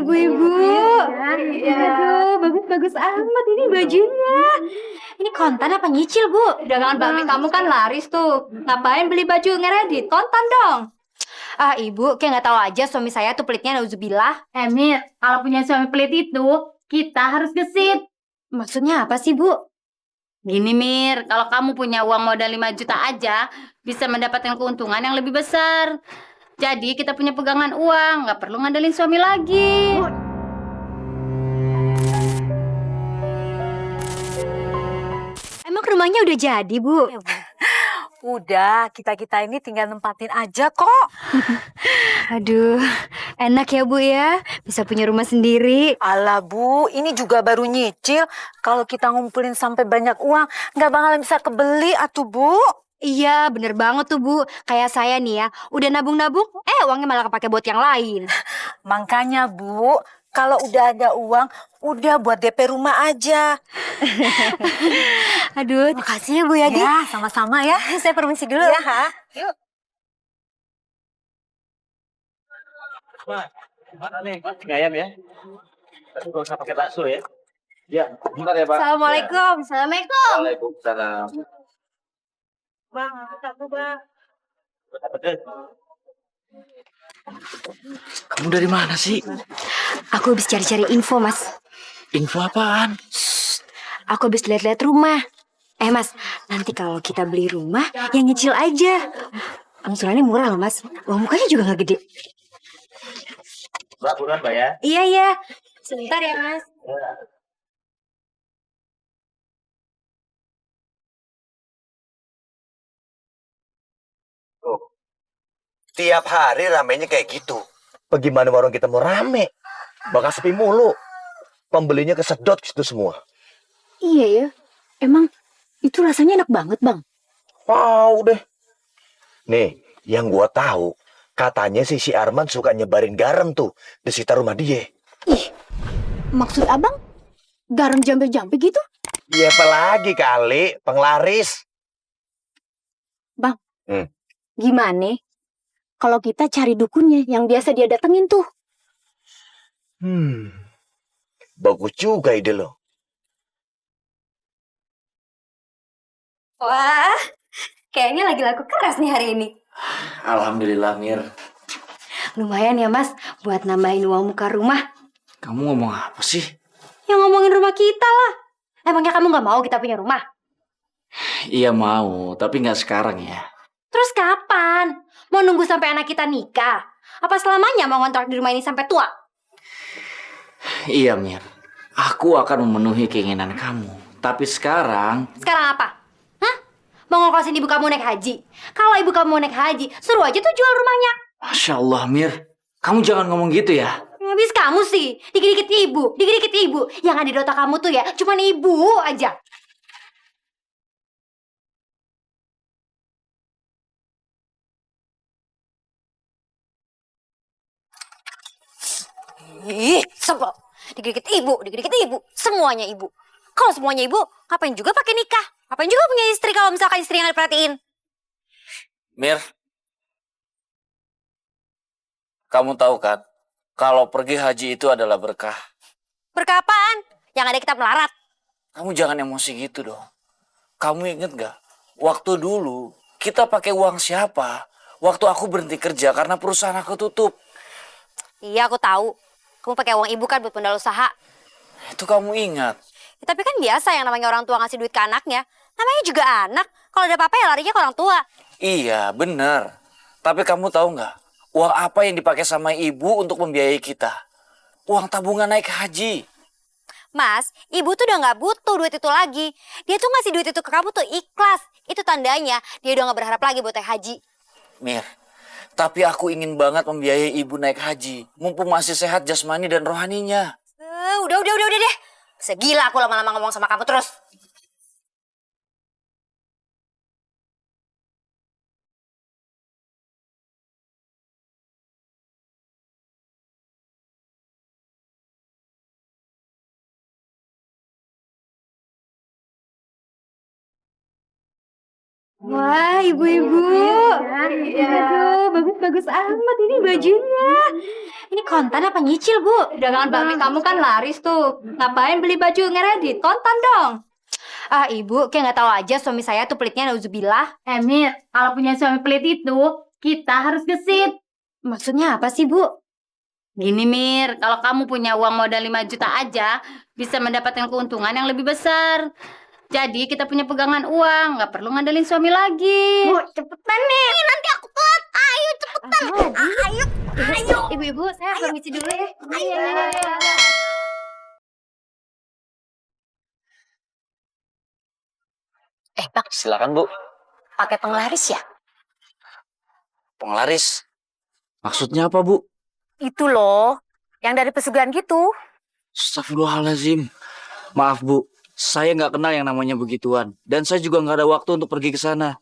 ibu-ibu. Aduh, bagus-bagus amat ini bajunya. Ini kontan apa nyicil, Bu? Dagangan Mbak Mi kamu kan laris tuh. Ngapain beli baju ngeredit? Kontan dong. Ah, Ibu, kayak nggak tahu aja suami saya tuh pelitnya nauzubillah. Mir, kalau punya suami pelit itu, kita harus gesit. Maksudnya apa sih, Bu? Gini Mir, kalau kamu punya uang modal 5 juta aja, bisa mendapatkan keuntungan yang lebih besar. Jadi kita punya pegangan uang, nggak perlu ngandelin suami lagi. Emang rumahnya udah jadi, Bu? Udah, kita-kita ini tinggal nempatin aja kok. Aduh, enak ya, Bu ya. Bisa punya rumah sendiri. Alah Bu, ini juga baru nyicil. Kalau kita ngumpulin sampai banyak uang, nggak bakalan bisa kebeli atuh Bu. Iya, bener banget tuh, Bu. Kayak saya nih ya, udah nabung-nabung, uangnya malah kepake buat yang lain. Makanya Bu, kalau udah ada uang, udah buat DP rumah aja. Aduh, makasih ya, Bu Yadi. Ya, sama-sama ya. Saya permisi dulu. Ya, yuk. Mana nih? Ayam ya? Tapi gak usah pakai bakso ya. Ya, bentar ya Pak. Assalamualaikum. Assalamualaikum. Waalaikumsalam. Bang, satu Bang. Kamu dari mana sih? Aku habis cari-cari info, Mas. Info apaan? Aku habis lihat-lihat rumah. Mas, nanti kalau kita beli rumah, yang nyicil aja. Angsurannya murah loh, Mas. Uang mukanya juga nggak gede. Mbak, buruan Mbak ya. Iya, iya. Sebentar ya, Mas. Tuh. Tiap hari ramenya kayak gitu. Bagaimana warung kita mau rame? Bakal sepi mulu. Pembelinya kesedot gitu semua. Iya ya, emang itu rasanya enak banget Bang. Wow deh. Nih, yang gua tahu, katanya si Arman suka nyebarin garam tuh di sekitar rumah dia. Ih, maksud Abang garam jambe-jambe gitu? Ya apalagi kali, penglaris. Bang, Hmm. gimana kalau kita cari dukunnya yang biasa dia datengin tuh? Bagus juga ide lo. Wah, kayaknya lagi laku keras nih hari ini. Alhamdulillah Mir. Lumayan ya, Mas, buat nambahin uang muka rumah. Kamu ngomong apa sih? Yang ngomongin rumah kita lah. Emangnya kamu nggak mau kita punya rumah? Iya mau, tapi nggak sekarang ya. Terus kapan? Mau nunggu sampai anak kita nikah? Apa selamanya mau ngontrak di rumah ini sampai tua? Iya Mir, aku akan memenuhi keinginan kamu. Tapi sekarang... Sekarang apa? Hah? Mau ngongkosin ibu kamu naik haji? Kalau ibu kamu mau naik haji, suruh aja tuh jual rumahnya. Masya Allah Mir, kamu jangan ngomong gitu ya. Habis kamu sih, dikit-dikit ibu, dikit-dikit ibu. Yang ada di otak kamu tuh ya, cuman ibu aja. Ih, sebel. Dikit-dikit ibu, dikit-dikit ibu. Semuanya ibu. Kalau semuanya ibu, ngapain juga pakai nikah? Ngapain juga punya istri kalau misalkan istri yang diperhatiin? Mir, kamu tahu kan, kalau pergi haji itu adalah berkah. Berkah apaan? Yang ada kita melarat. Kamu jangan emosi gitu dong. Kamu inget gak, waktu dulu kita pakai uang siapa? Waktu aku berhenti kerja karena perusahaan aku tutup. Iya, aku tahu. Kamu pakai uang ibu kan buat modal usaha. Itu kamu ingat. Ya, tapi kan biasa yang namanya orang tua ngasih duit ke anaknya. Namanya juga anak. Kalau ada apa-apa ya larinya ke orang tua. Iya, benar. Tapi kamu tahu nggak, uang apa yang dipakai sama ibu untuk membiayai kita? Uang tabungan naik haji. Mas, ibu tuh udah nggak butuh duit itu lagi. Dia tuh ngasih duit itu ke kamu tuh ikhlas. Itu tandanya dia udah nggak berharap lagi buat naik haji. Mir, tapi aku ingin banget membiayai ibu naik haji. Mumpung masih sehat jasmani dan rohaninya. Udah deh. Segila aku lama-lama ngomong sama kamu terus. Wah, ibu-ibu. Aduh, bagus amat ini bajunya. Ini kontan apa nyicil, Bu? Dagangan Bami kamu kan laris tuh. Ngapain beli baju ngeredit? Kontan dong. Ah, Ibu, kayak nggak tahu aja suami saya tuh pelitnya nauzubillah. Mir, kalau punya suami pelit itu, kita harus gesit. Maksudnya apa sih, Bu? Gini Mir, kalau kamu punya uang modal 5 juta aja, bisa mendapatkan keuntungan yang lebih besar. Jadi kita punya pegangan uang, nggak perlu ngandelin suami lagi. Bu, cepetan nih. Nanti aku telat. Ayo cepetan. Ayo. Ibu-ibu, saya permisi dulu ya. Ayo. Bang, Silakan Bu. pakai penglaris ya? Penglaris. Maksudnya apa Bu? Itu loh, yang dari pesugihan gitu. Astagfirullahaladzim. Maaf Bu, saya nggak kenal yang namanya begituan. Dan saya juga nggak ada waktu untuk pergi ke sana.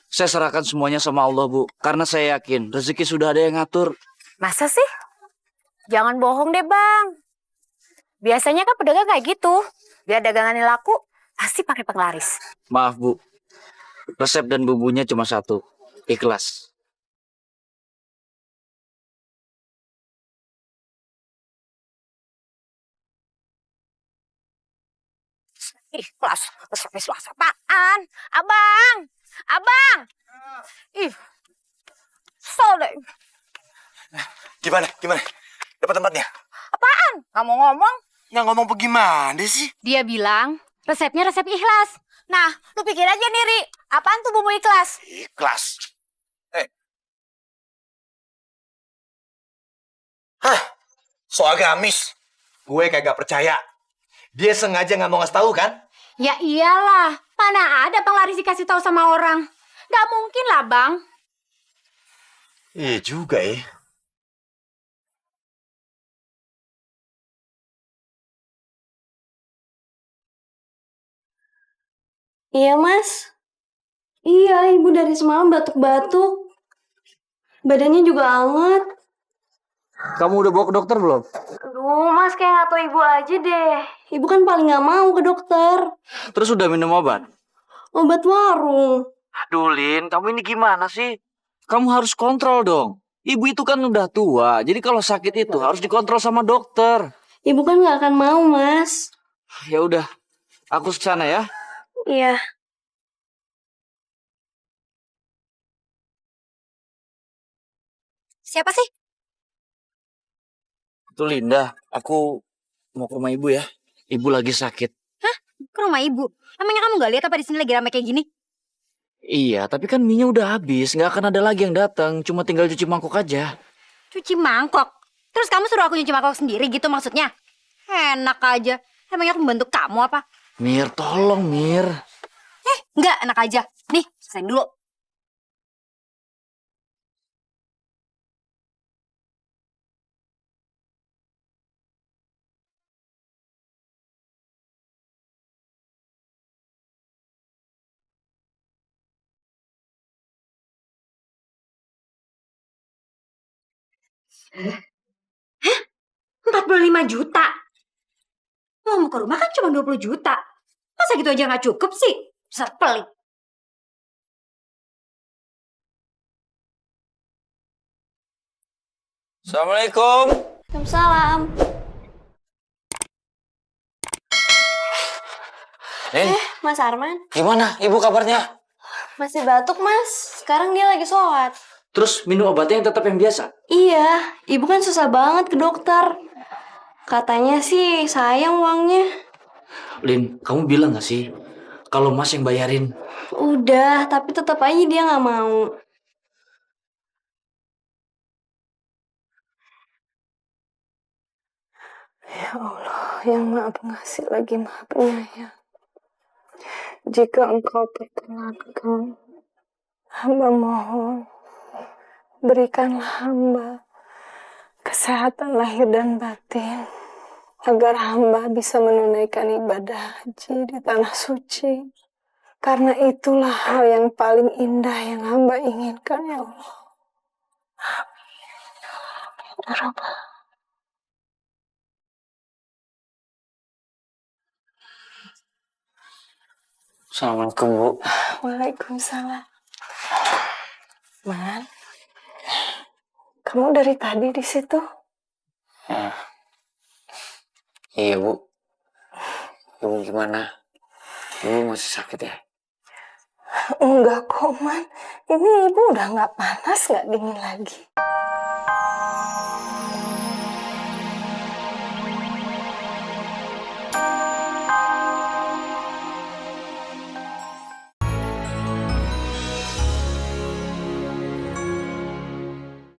Saya serahkan semuanya sama Allah Bu. Karena saya yakin rezeki sudah ada yang ngatur. Masa sih? Jangan bohong deh bang. Biasanya kan pedagang kayak gitu. Biar dagangannya laku, pasti pakai penglaris. Maaf Bu, resep dan bumbunya cuma satu. Ikhlas. Kelas apaan? Abang! Abang! Ih, kesel deh. Gimana? Dapat tempatnya? Apaan? Nggak mau ngomong? Nggak ngomong bagaimana sih? Dia bilang resepnya resep ikhlas. Nah, lu pikir aja nih, Ri. Apaan tuh bumbu ikhlas? Ikhlas. Hah? Soal gamis. Gue kagak percaya. Dia sengaja nggak mau ngasih tahu kan? Ya iyalah, mana ada penglaris dikasih tahu sama orang. Gak mungkin lah bang. Iya juga ya. Iya mas. Iya, ibu dari semalam batuk-batuk. Badannya juga anget. Kamu udah bawa ke dokter belum? Aduh, mas kayak gak tau ibu aja deh. Ibu kan paling gak mau ke dokter. Terus udah minum obat? Obat warung. Aduh Lin, kamu ini gimana sih? Kamu harus kontrol dong. Ibu itu kan udah tua, jadi kalau sakit itu harus dikontrol sama dokter. Ibu kan gak akan mau, mas. Ya udah, aku kesana ya. Iya. Siapa sih? Itu Linda, aku mau ke rumah ibu ya. Ibu lagi sakit. Ke rumah ibu. Emangnya kamu gak lihat apa di sini lagi rame kayak gini? Iya, tapi kan minyak udah habis, nggak akan ada lagi yang datang. Cuma tinggal cuci mangkok aja. Cuci mangkok. Terus kamu suruh aku nyuci mangkok sendiri gitu maksudnya? Enak aja. Emangnya aku membantu kamu apa? Mir, tolong Mir. Enggak, enak aja. Nih, selesain dulu. Hah? 45 juta? Mau ke rumah kan cuma 20 juta. Masa gitu aja gak cukup sih? Besar pelit. Assalamualaikum. Waalaikumsalam. Lin, Mas Arman. gimana ibu kabarnya? Masih batuk, mas. Sekarang dia lagi sholat. Terus minum obatnya yang tetap yang biasa? Iya, ibu kan susah banget ke dokter. Katanya sih sayang uangnya. Lin, kamu bilang gak sih kalau Mas yang bayarin? Udah, tapi tetap aja dia nggak mau. Ya Allah, yang maha pengasih lagi maha penyayang. Jika engkau perkenankan, hamba mohon, berikanlah hamba kesehatan lahir dan batin, agar hamba bisa menunaikan ibadah haji di tanah suci. Karena itulah hal yang paling indah yang hamba inginkan, ya Allah. Amin. Assalamualaikum Bu. Waalaikumsalam. Man, Kamu dari tadi di situ? Iya, Bu. Ibu gimana? Ibu masih sakit ya? Enggak kok, Man. Ini ibu udah nggak panas, nggak dingin lagi.